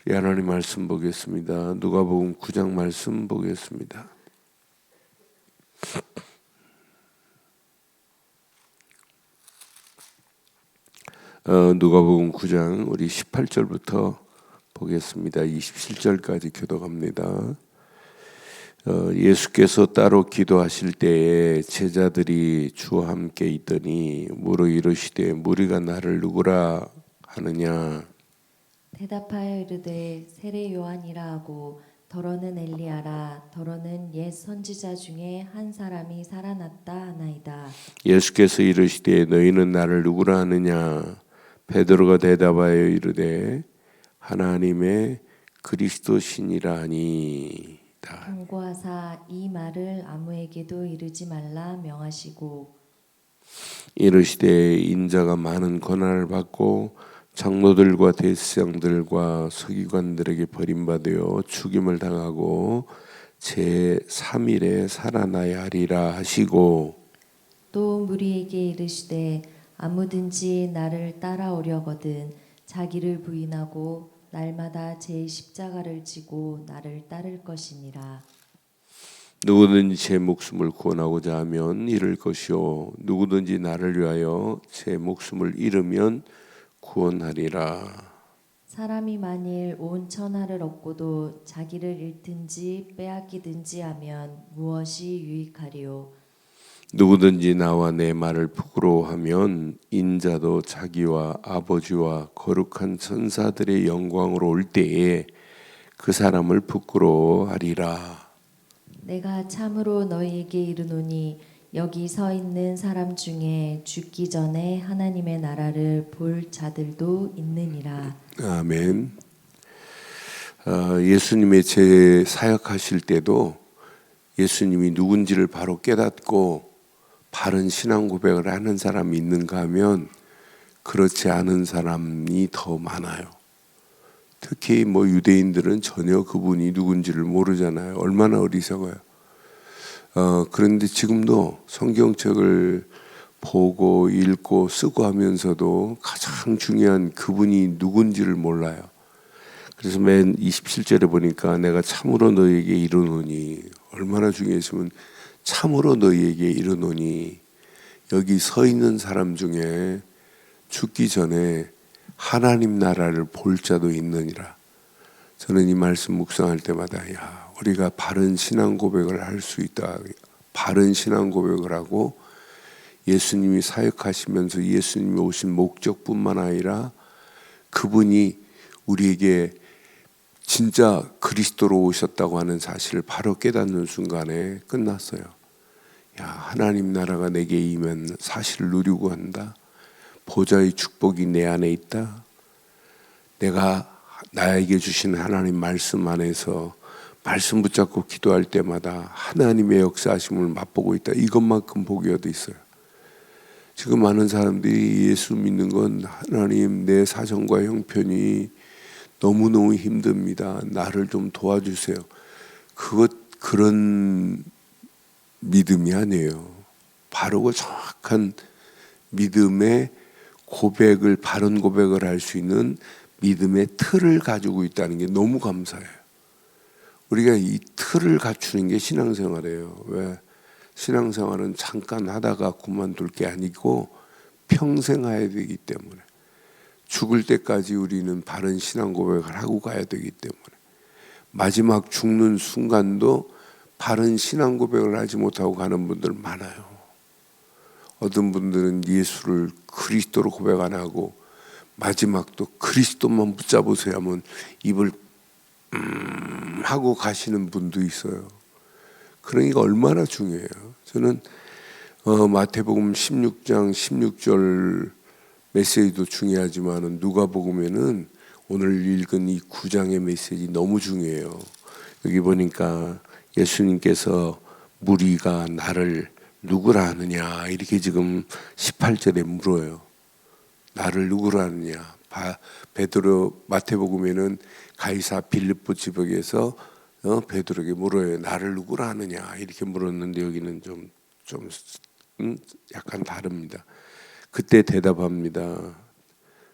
하나님 말씀 보겠습니다. 누가복음 9장 말씀 보겠습니다. 누가복음 9장 우리 18절부터 보겠습니다. 27절까지 교독합니다. 예수께서 따로 기도하실 때에 제자들이 주와 함께 있더니 물어 이르시되 무리가 나를 누구라 하느냐. 대답하여 이르되 세례 요한이라 하고 더러는 엘리야라 더러는 옛 선지자 중에 한 사람이 살아났다 하나이다. 예수께서 이르시되 너희는 나를 누구라 하느냐. 베드로가 대답하여 이르되 하나님의 그리스도시니라 하니이다. 경고하사 이 말을 아무에게도 이르지 말라 명하시고 이르시되 인자가 많은 고난을 받고 장로들과 대제사장들과 서기관들에게 버림받아 죽임을 당하고 제3일에 살아나야 하리라 하시고 또 무리에게 이르시되 아무든지 나를 따라오려거든 자기를 부인하고 날마다 제 십자가를 지고 나를 따를 것이니라. 누구든지 제 목숨을 구원하고자 하면 잃을 것이요 누구든지 나를 위하여 제 목숨을 잃으면 구원하리라. 사람이 만일 온 천하를 얻고도 자기를 잃든지 빼앗기든지 하면 무엇이 유익하리요? 누구든지 나와 내 말을 부끄러워하면 인자도 자기와 아버지와 거룩한 천사들의 영광으로 올 때에 그 사람을 부끄러워하리라. 내가 참으로 너희에게 이르노니 여기 서 있는 사람 중에 죽기 전에 하나님의 나라를 볼 자들도 있느니라. 아멘. 예수님의 제 사역하실 때도 예수님이 누군지를 바로 깨닫고 바른 신앙 고백을 하는 사람이 있는가 하면 그렇지 않은 사람이 더 많아요. 특히 유대인들은 전혀 그분이 누군지를 모르잖아요. 얼마나 어리석어요. 그런데 지금도 성경책을 보고 읽고 쓰고 하면서도 가장 중요한 그분이 누군지를 몰라요. 그래서 맨 27절에 보니까 내가 참으로 너희에게 이르노니 얼마나 중요했으면 참으로 너희에게 이르노니 여기 서 있는 사람 중에 죽기 전에 하나님 나라를 볼 자도 있느니라. 저는 이 말씀 묵상할 때마다 우리가 바른 신앙 고백을 할 수 있다. 바른 신앙 고백을 하고 예수님이 사역하시면서 예수님이 오신 목적뿐만 아니라 그분이 우리에게 진짜 그리스도로 오셨다고 하는 사실을 바로 깨닫는 순간에 끝났어요. 하나님 나라가 내게 임한 사실을 누리고 한다. 보좌의 축복이 내 안에 있다. 내가 나에게 주신 하나님 말씀 안에서 말씀 붙잡고 기도할 때마다 하나님의 역사하심을 맛보고 있다. 이것만큼 복이 어디 있어요. 지금 많은 사람들이 예수 믿는 건 하나님 내 사정과 형편이 너무너무 힘듭니다. 나를 좀 도와주세요. 그런 믿음이 아니에요. 바르고 정확한 믿음의 고백을 바른 고백을 할 수 있는 믿음의 틀을 가지고 있다는 게 너무 감사해요. 우리가 이 틀을 갖추는 게 신앙생활이에요. 왜? 신앙생활은 잠깐 하다가 그만둘 게 아니고 평생 해야 되기 때문에 죽을 때까지 우리는 바른 신앙 고백을 하고 가야 되기 때문에 마지막 죽는 순간도 바른 신앙 고백을 하지 못하고 가는 분들 많아요. 어떤 분들은 예수를 그리스도로 고백 안 하고 마지막도 그리스도만 붙잡으세요 하면 입을 하고 가시는 분도 있어요. 그러니까 얼마나 중요해요. 저는 마태복음 16장 16절 메시지도 중요하지만 누가복음에는 오늘 읽은 이 9장의 메시지 너무 중요해요. 여기 보니까 예수님께서 무리가 나를 누구라 하느냐 이렇게 지금 18절에 물어요. 나를 누구라 하느냐. 베드로 마태복음에는 가이사 빌립보 지역에서 베드로에게 물어요. 나를 누구라 하느냐 이렇게 물었는데 여기는 좀 약간 다릅니다. 그때 대답합니다.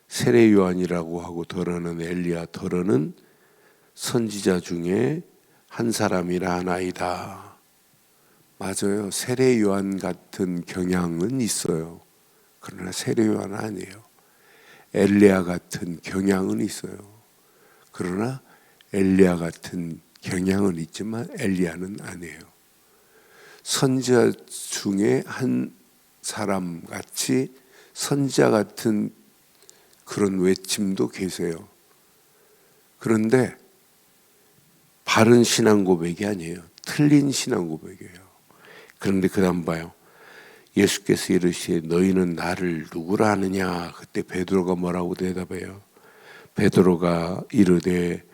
세례 요한이라고 하고 더러는 엘리야 더러는 선지자 중에 한 사람이라 하나이다. 맞아요. 세례 요한 같은 경향은 있어요. 그러나 세례 요한은 아니에요. 엘리야 같은 경향은 있어요. 그러나 엘리야 같은 경향은 있지만 엘리야는 아니에요. 선지자 중에 한 사람 같이 선지자 같은 그런 외침도 계세요. 그런데 바른 신앙 고백이 아니에요. 틀린 신앙 고백이에요. 그런데 그 다음 봐요. 예수께서 이르시되 너희는 나를 누구라 하느냐. 그때 베드로가 뭐라고 대답해요? 베드로가 이르되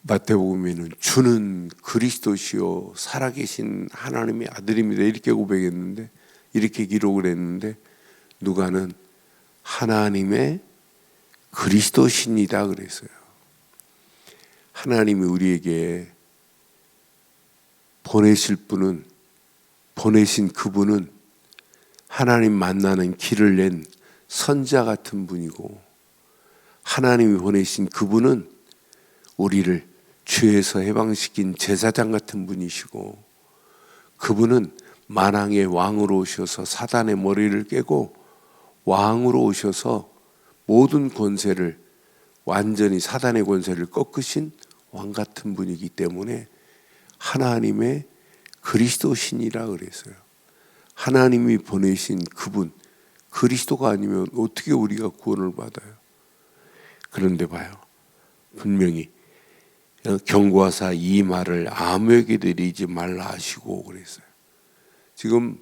마태복음에는 주는 그리스도시요 살아계신 하나님의 아들입니다. 이렇게 고백했는데, 이렇게 기록을 했는데, 누가는 하나님의 그리스도신이다 그랬어요. 하나님이 우리에게 보내신 그분은 하나님 만나는 길을 낸 선자 같은 분이고, 하나님이 보내신 그분은 우리를 죄에서 해방시킨 제사장 같은 분이시고, 그분은 만왕의 왕으로 오셔서 사단의 머리를 깨고 왕으로 오셔서 모든 권세를, 완전히 사단의 권세를 꺾으신 왕 같은 분이기 때문에 하나님의 그리스도신이라 그랬어요. 하나님이 보내신 그분, 그리스도가 아니면 어떻게 우리가 구원을 받아요? 그런데 봐요. 분명히 경고하사 이 말을 아무에게 드리지 말라 하시고 그랬어요. 지금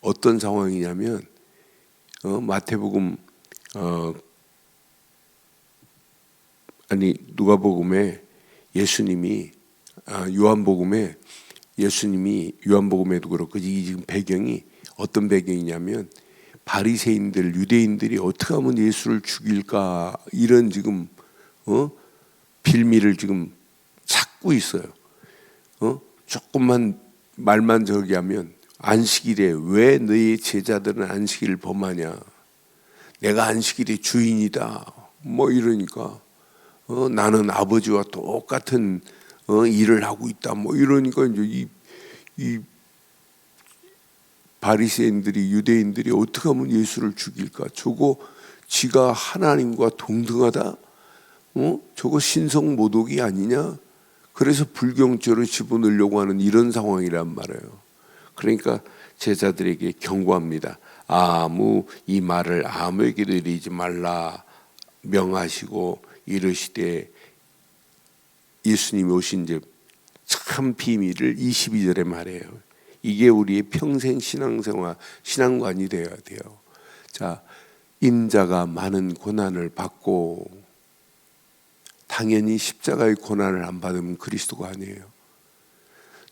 어떤 상황이냐면 마태복음 누가복음에 예수님이 요한복음에도 그렇고, 이 지금 배경이 어떤 배경이냐면 바리새인들, 유대인들이 어떻게 하면 예수를 죽일까, 이런 지금 빌미를 지금 찾고 있어요. 조금만 말만 저기 하면 안식일에 왜 너희 제자들은 안식일을 범하냐? 내가 안식일의 주인이다. 뭐 이러니까 나는 아버지와 똑같은 일을 하고 있다. 뭐 이러니까 이제 이 바리새인들이, 유대인들이 어떻게 하면 예수를 죽일까? 저거 지가 하나님과 동등하다? 저거 신성 모독이 아니냐? 그래서 불경죄로 집어넣으려고 하는 이런 상황이란 말이에요. 그러니까 제자들에게 경고합니다. 이 말을 아무에게도 이르지 말라 명하시고 이르시되, 예수님이 오신 즉 참 비밀을 22절에 말해요. 이게 우리의 평생 신앙생활, 신앙관이 되어야 돼요. 자, 인자가 많은 고난을 받고, 당연히 십자가의 고난을 안 받으면 그리스도가 아니에요.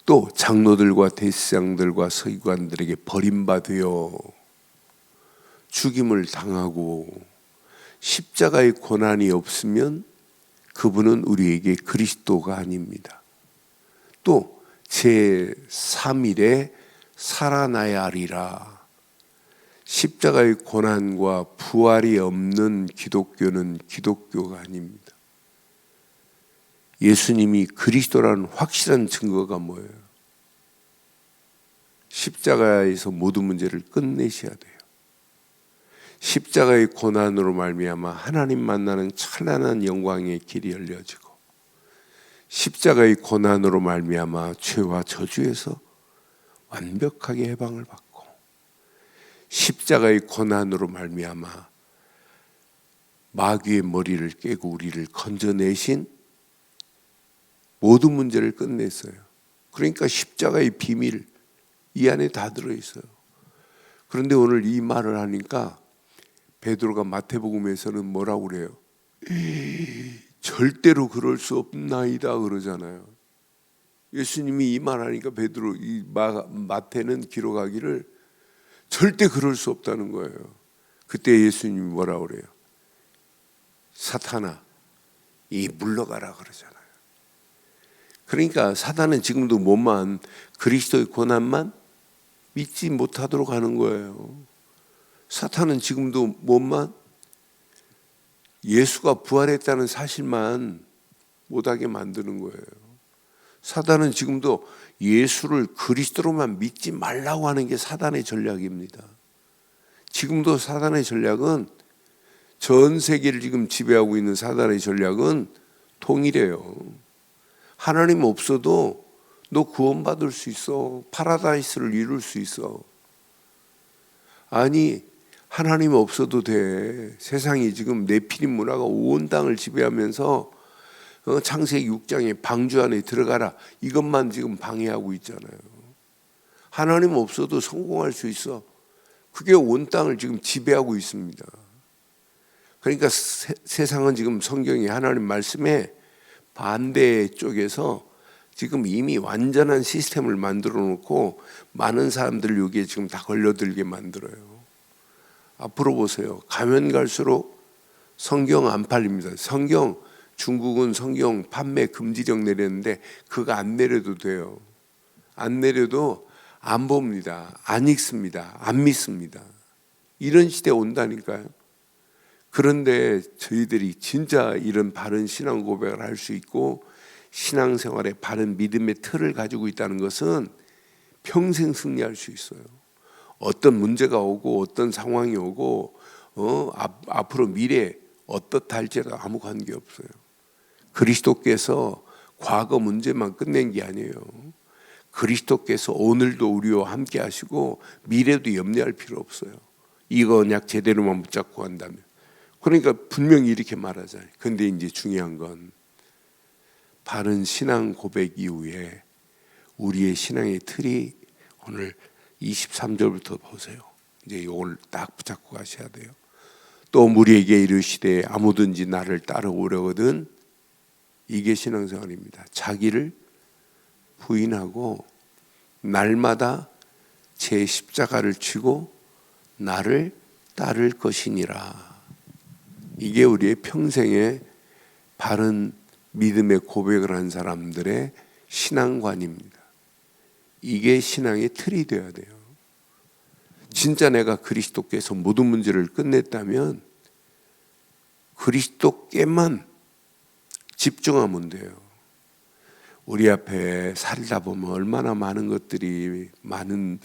또 장로들과 대제사장들과 서기관들에게 버림받으여 죽임을 당하고, 십자가의 고난이 없으면 그분은 우리에게 그리스도가 아닙니다. 또 제3일에 살아나야 하리라. 십자가의 고난과 부활이 없는 기독교는 기독교가 아닙니다. 예수님이 그리스도라는 확실한 증거가 뭐예요? 십자가에서 모든 문제를 끝내셔야 돼요. 십자가의 고난으로 말미암아 하나님 만나는 찬란한 영광의 길이 열려지고, 십자가의 고난으로 말미암아 죄와 저주에서 완벽하게 해방을 받고, 십자가의 고난으로 말미암아 마귀의 머리를 깨고 우리를 건져내신 모든 문제를 끝냈어요. 그러니까 십자가의 비밀 이 안에 다 들어있어요. 그런데 오늘 이 말을 하니까 베드로가 마태복음에서는 뭐라고 그래요? 절대로 그럴 수 없나이다 그러잖아요. 예수님이 이 말하니까 베드로, 이 마태는 기록하기를 절대 그럴 수 없다는 거예요. 그때 예수님이 뭐라고 그래요? 사탄아, 이 물러가라 그러잖아요. 그러니까 사탄은 지금도 뭐만, 그리스도의 고난만 믿지 못하도록 하는 거예요. 사탄은 지금도 뭐만, 예수가 부활했다는 사실만 못하게 만드는 거예요. 사단은 지금도 예수를 그리스도로만 믿지 말라고 하는 게 사단의 전략입니다. 지금도 사단의 전략은, 전 세계를 지금 지배하고 있는 사단의 전략은 동일해요. 하나님 없어도 너 구원받을 수 있어. 파라다이스를 이룰 수 있어. 아니, 하나님 없어도 돼. 세상이 지금 네피림 문화가 온 땅을 지배하면서 창세기 6장에 방주 안에 들어가라, 이것만 지금 방해하고 있잖아요. 하나님 없어도 성공할 수 있어. 그게 온 땅을 지금 지배하고 있습니다. 그러니까 세상은 지금 성경의 하나님 말씀에 반대 쪽에서 지금 이미 완전한 시스템을 만들어 놓고 많은 사람들을 여기에 지금 다 걸려들게 만들어요. 앞으로 보세요. 가면 갈수록 성경 안 팔립니다. 중국은 성경 판매 금지령 내렸는데 그거 안 내려도 돼요. 안 내려도 안 봅니다. 안 읽습니다. 안 믿습니다. 이런 시대 온다니까요. 그런데 저희들이 진짜 이런 바른 신앙 고백을 할 수 있고 신앙생활에 바른 믿음의 틀을 가지고 있다는 것은 평생 승리할 수 있어요. 어떤 문제가 오고 어떤 상황이 오고 앞으로 미래 어떻다 할지라도 아무 관계없어요. 그리스도께서 과거 문제만 끝낸 게 아니에요. 그리스도께서 오늘도 우리와 함께 하시고 미래도 염려할 필요 없어요. 이거 언약 제대로만 붙잡고 한다면. 그러니까 분명히 이렇게 말하잖아요. 근데 이제 중요한 건 바른 신앙 고백 이후에 우리의 신앙의 틀이 오늘 23절부터 보세요. 이제 이걸 딱 붙잡고 가셔야 돼요. 또 무리에게 이르시되 아무든지 나를 따라오려거든. 이게 신앙생활입니다. 자기를 부인하고 날마다 제 십자가를 지고 나를 따를 것이니라. 이게 우리의 평생의 바른 믿음의 고백을 한 사람들의 신앙관입니다. 이게 신앙의 틀이 되어야 돼요. 진짜 내가 그리스도께서 모든 문제를 끝냈다면 그리스도께만 집중하면 돼요. 우리 앞에 살다 보면 얼마나 많은 것들이, 많은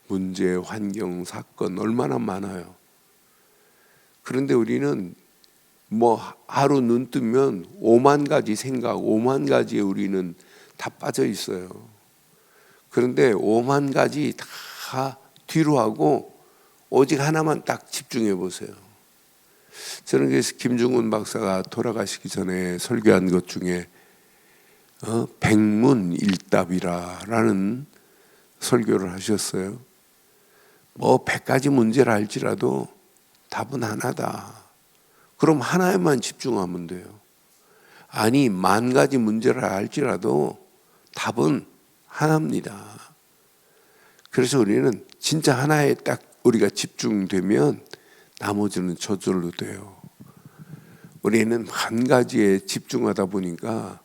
문제, 환경, 사건 얼마나 많아요. 그런데 우리는 하루 눈 뜨면 5만 가지 생각, 5만 가지에 우리는 다 빠져 있어요. 그런데 5만 가지 다 뒤로 하고 오직 하나만 딱 집중해 보세요. 저는 그래서 김중훈 박사가 돌아가시기 전에 설교한 것 중에 백문일답이라는 설교를 하셨어요. 100가지 문제를 알지라도 답은 하나다. 그럼 하나에만 집중하면 돼요. 아니 10,000가지 문제를 알지라도 답은 하나입니다. 그래서 우리는 진짜 하나에 딱 우리가 집중되면 나머지는 저절로 돼요. 우리는 한 가지에 집중하다 보니까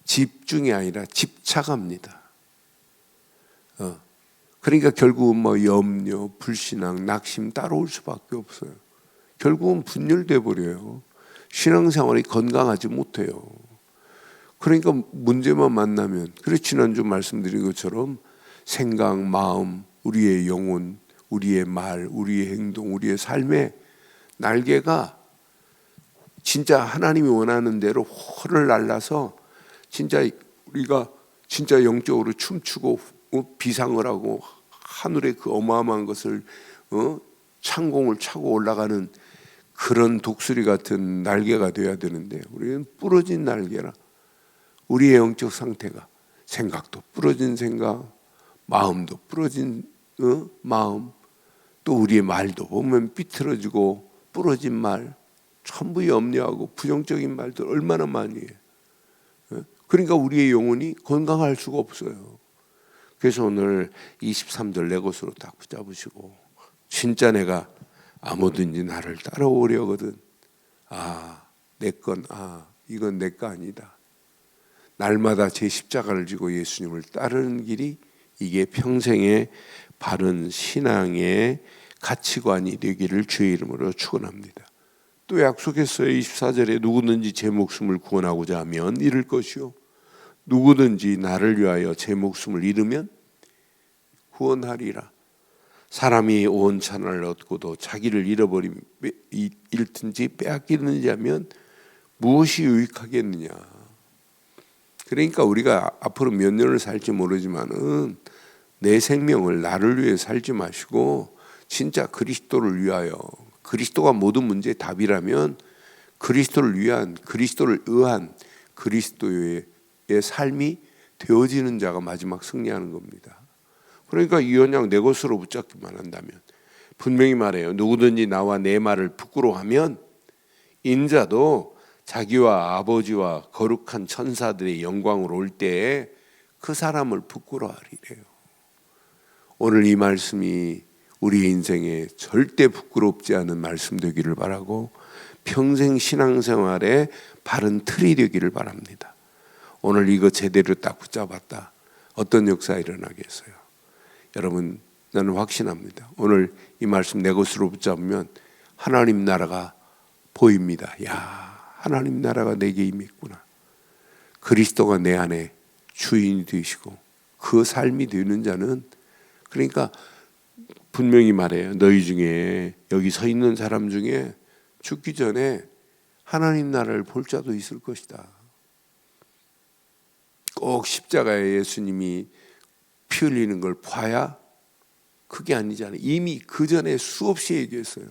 집중이 아니라 집착합니다. 그러니까 결국은 염려, 불신앙, 낙심 따라올 수밖에 없어요. 결국은 분열돼 버려요. 신앙생활이 건강하지 못해요. 그러니까 문제만 만나면, 그래서 지난주 말씀드린 것처럼 생각, 마음, 우리의 영혼, 우리의 말, 우리의 행동, 우리의 삶의 날개가 진짜 하나님이 원하는 대로 훨을 날라서 진짜 우리가 진짜 영적으로 춤추고 비상을 하고 하늘의 그 어마어마한 것을 창공을 차고 올라가는 그런 독수리 같은 날개가 되어야 되는데 우리는 부러진 날개라. 우리의 영적 상태가 생각도 부러진 생각, 마음도 부러진 마음, 또 우리의 말도 보면 삐뚤어지고 부러진 말, 전부 염려하고 부정적인 말들 얼마나 많이 해요. 그러니까 우리의 영혼이 건강할 수가 없어요. 그래서 오늘 23절 내 것으로 딱 붙잡으시고 진짜 내가 아무든지 나를 따라오려거든. 내 건 이건 내 거 아니다. 날마다 제 십자가를 지고 예수님을 따르는 길이 이게 평생의 바른 신앙의 가치관이 되기를 주의 이름으로 축원합니다. 또 약속했어요. 24절에 누구든지 제 목숨을 구원하고자 하면 잃을 것이요 누구든지 나를 위하여 제 목숨을 잃으면 구원하리라. 사람이 온 천하를 얻고도 자기를 잃든지 빼앗기든지 하면 무엇이 유익하겠느냐. 그러니까 우리가 앞으로 몇 년을 살지 모르지만은 내 생명을 나를 위해 살지 마시고 진짜 그리스도를 위하여, 그리스도가 모든 문제의 답이라면 그리스도를 위한, 그리스도를 의한 그리스도의 삶이 되어지는 자가 마지막 승리하는 겁니다. 그러니까 이 언약 내 것으로 붙잡기만 한다면, 분명히 말해요. 누구든지 나와 내 말을 부끄러워하면 인자도 자기와 아버지와 거룩한 천사들의 영광으로 올 때에 그 사람을 부끄러워하리래요. 오늘 이 말씀이 우리 인생에 절대 부끄럽지 않은 말씀 되기를 바라고 평생 신앙생활에 바른 틀이 되기를 바랍니다. 오늘 이거 제대로 딱 붙잡았다. 어떤 역사가 일어나겠어요? 여러분, 나는 확신합니다. 오늘 이 말씀 내 것으로 붙잡으면 하나님 나라가 보입니다. 야, 하나님 나라가 내게 임했구나. 그리스도가 내 안에 주인이 되시고 그 삶이 되는 자는, 그러니까 분명히 말해요. 너희 중에, 여기 서 있는 사람 중에 죽기 전에 하나님 나라를 볼 자도 있을 것이다. 꼭 십자가에 예수님이 피 흘리는 걸 봐야 그게 아니잖아요. 이미 그 전에 수없이 얘기했어요.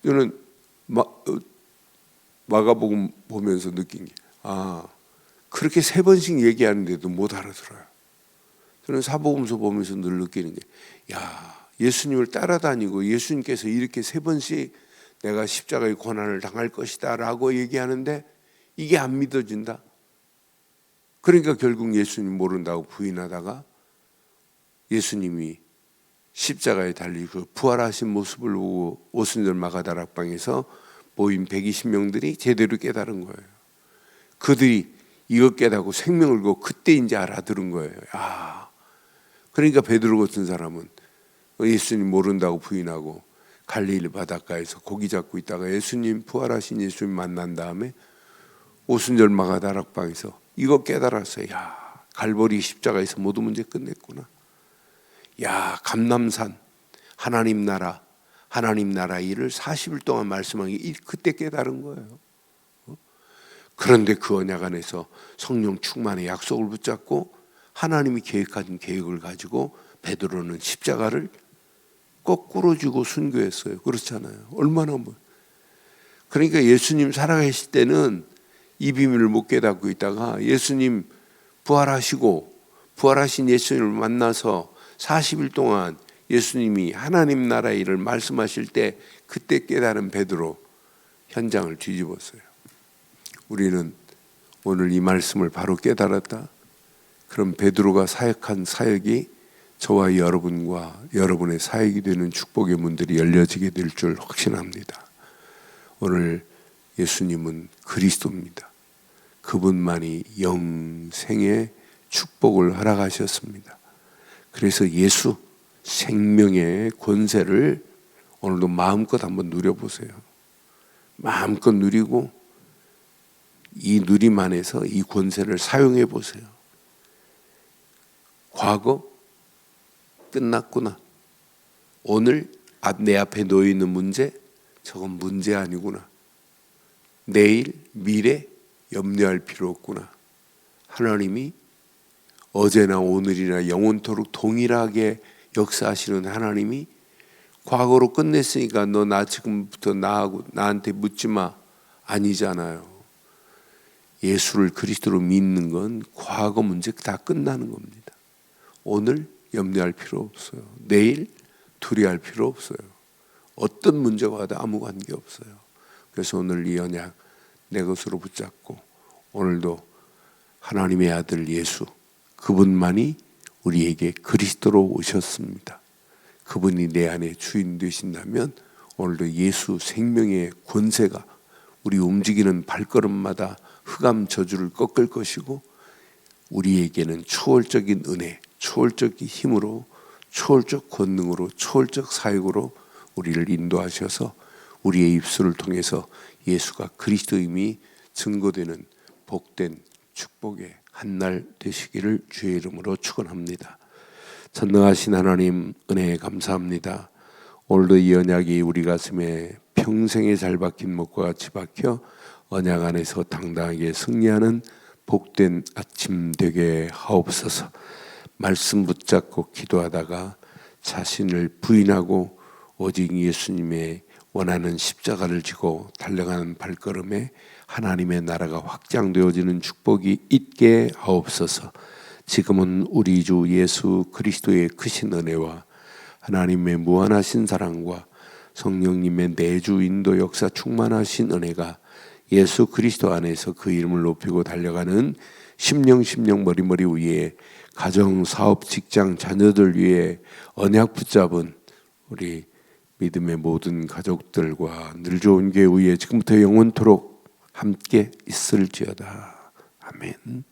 저는 마가복음 보면서 느낀 게, 그렇게 3번씩 얘기하는데도 못 알아들어요. 저는 사복음서 보면서 늘 느끼는 게, 예수님을 따라다니고 예수님께서 이렇게 3번씩 내가 십자가의 고난을 당할 것이다 라고 얘기하는데 이게 안 믿어진다. 그러니까 결국 예수님 모른다고 부인하다가 예수님이 십자가에 달리 그 부활하신 모습을 보고 오순절 마가다락방에서 모인 120명들이 제대로 깨달은 거예요. 그들이 이것 깨닫고 생명을 걸고 그때 이제 알아들은 거예요. 그러니까 베드로 같은 사람은 예수님 모른다고 부인하고 갈릴리 바닷가에서 고기 잡고 있다가 예수님, 부활하신 예수님 만난 다음에 오순절 마가다락방에서 이거 깨달았어요. 갈보리 십자가에서 모든 문제 끝냈구나. 감람산 하나님 나라 일을 40일 동안 말씀한 게 그때 깨달은 거예요. 그런데 그 언약 안에서 성령 충만의 약속을 붙잡고 하나님이 계획하신 계획을 가지고 베드로는 십자가를 거꾸로 쥐고 순교했어요. 그렇잖아요. 얼마나 그러니까 예수님 살아계실 때는 이 비밀을 못 깨닫고 있다가 예수님 부활하시고 부활하신 예수님을 만나서 40일 동안 예수님이 하나님 나라 일을 말씀하실 때 그때 깨달은 베드로 현장을 뒤집었어요. 우리는 오늘 이 말씀을 바로 깨달았다. 그럼 베드로가 사역한 사역이 저와 여러분과 여러분의 사역이 되는 축복의 문들이 열려지게 될 줄 확신합니다. 오늘 예수님은 그리스도입니다. 그분만이 영생의 축복을 허락하셨습니다. 그래서 예수 생명의 권세를 오늘도 마음껏 한번 누려보세요. 마음껏 누리고 이 누림 안에서 이 권세를 사용해 보세요. 과거 끝났구나. 오늘 내 앞에 놓여 있는 문제, 저건 문제 아니구나. 내일, 미래 염려할 필요 없구나. 하나님이 어제나 오늘이나 영원토록 동일하게 역사하시는 하나님이 과거로 끝냈으니까 너 나 지금부터 나한테 묻지 마. 아니잖아요. 예수를 그리스도로 믿는 건 과거 문제 다 끝나는 겁니다. 오늘 염려할 필요 없어요. 내일 두려워할 필요 없어요. 어떤 문제가 와도 아무 관계 없어요. 그래서 오늘 이 언약 내 것으로 붙잡고 오늘도 하나님의 아들 예수, 그분만이 우리에게 그리스도로 오셨습니다. 그분이 내 안에 주인 되신다면 오늘도 예수 생명의 권세가 우리 움직이는 발걸음마다 흑암 저주를 꺾을 것이고 우리에게는 초월적인 은혜, 초월적인 힘으로, 초월적 권능으로, 초월적 사역으로 우리를 인도하셔서 우리의 입술을 통해서 예수가 그리스도임이 증거되는 복된 축복의 한날 되시기를 주의 이름으로 축원합니다. 전능하신 하나님 은혜에 감사합니다. 오늘도 이 언약이 우리 가슴에 평생에 잘 박힌 목과 같이 박혀 언약 안에서 당당하게 승리하는 복된 아침 되게 하옵소서. 말씀 붙잡고 기도하다가 자신을 부인하고 오직 예수님의 원하는 십자가를 지고 달려가는 발걸음에 하나님의 나라가 확장되어지는 축복이 있게 하옵소서. 지금은 우리 주 예수 그리스도의 크신 은혜와 하나님의 무한하신 사랑과 성령님의 내주 인도 역사 충만하신 은혜가 예수 그리스도 안에서 그 이름을 높이고 달려가는 심령 머리머리 위에 가정, 사업, 직장, 자녀들 위에 언약 붙잡은 우리 믿음의 모든 가족들과 늘 좋은 교회 위에 지금부터 영원토록 함께 있을지어다. 아멘.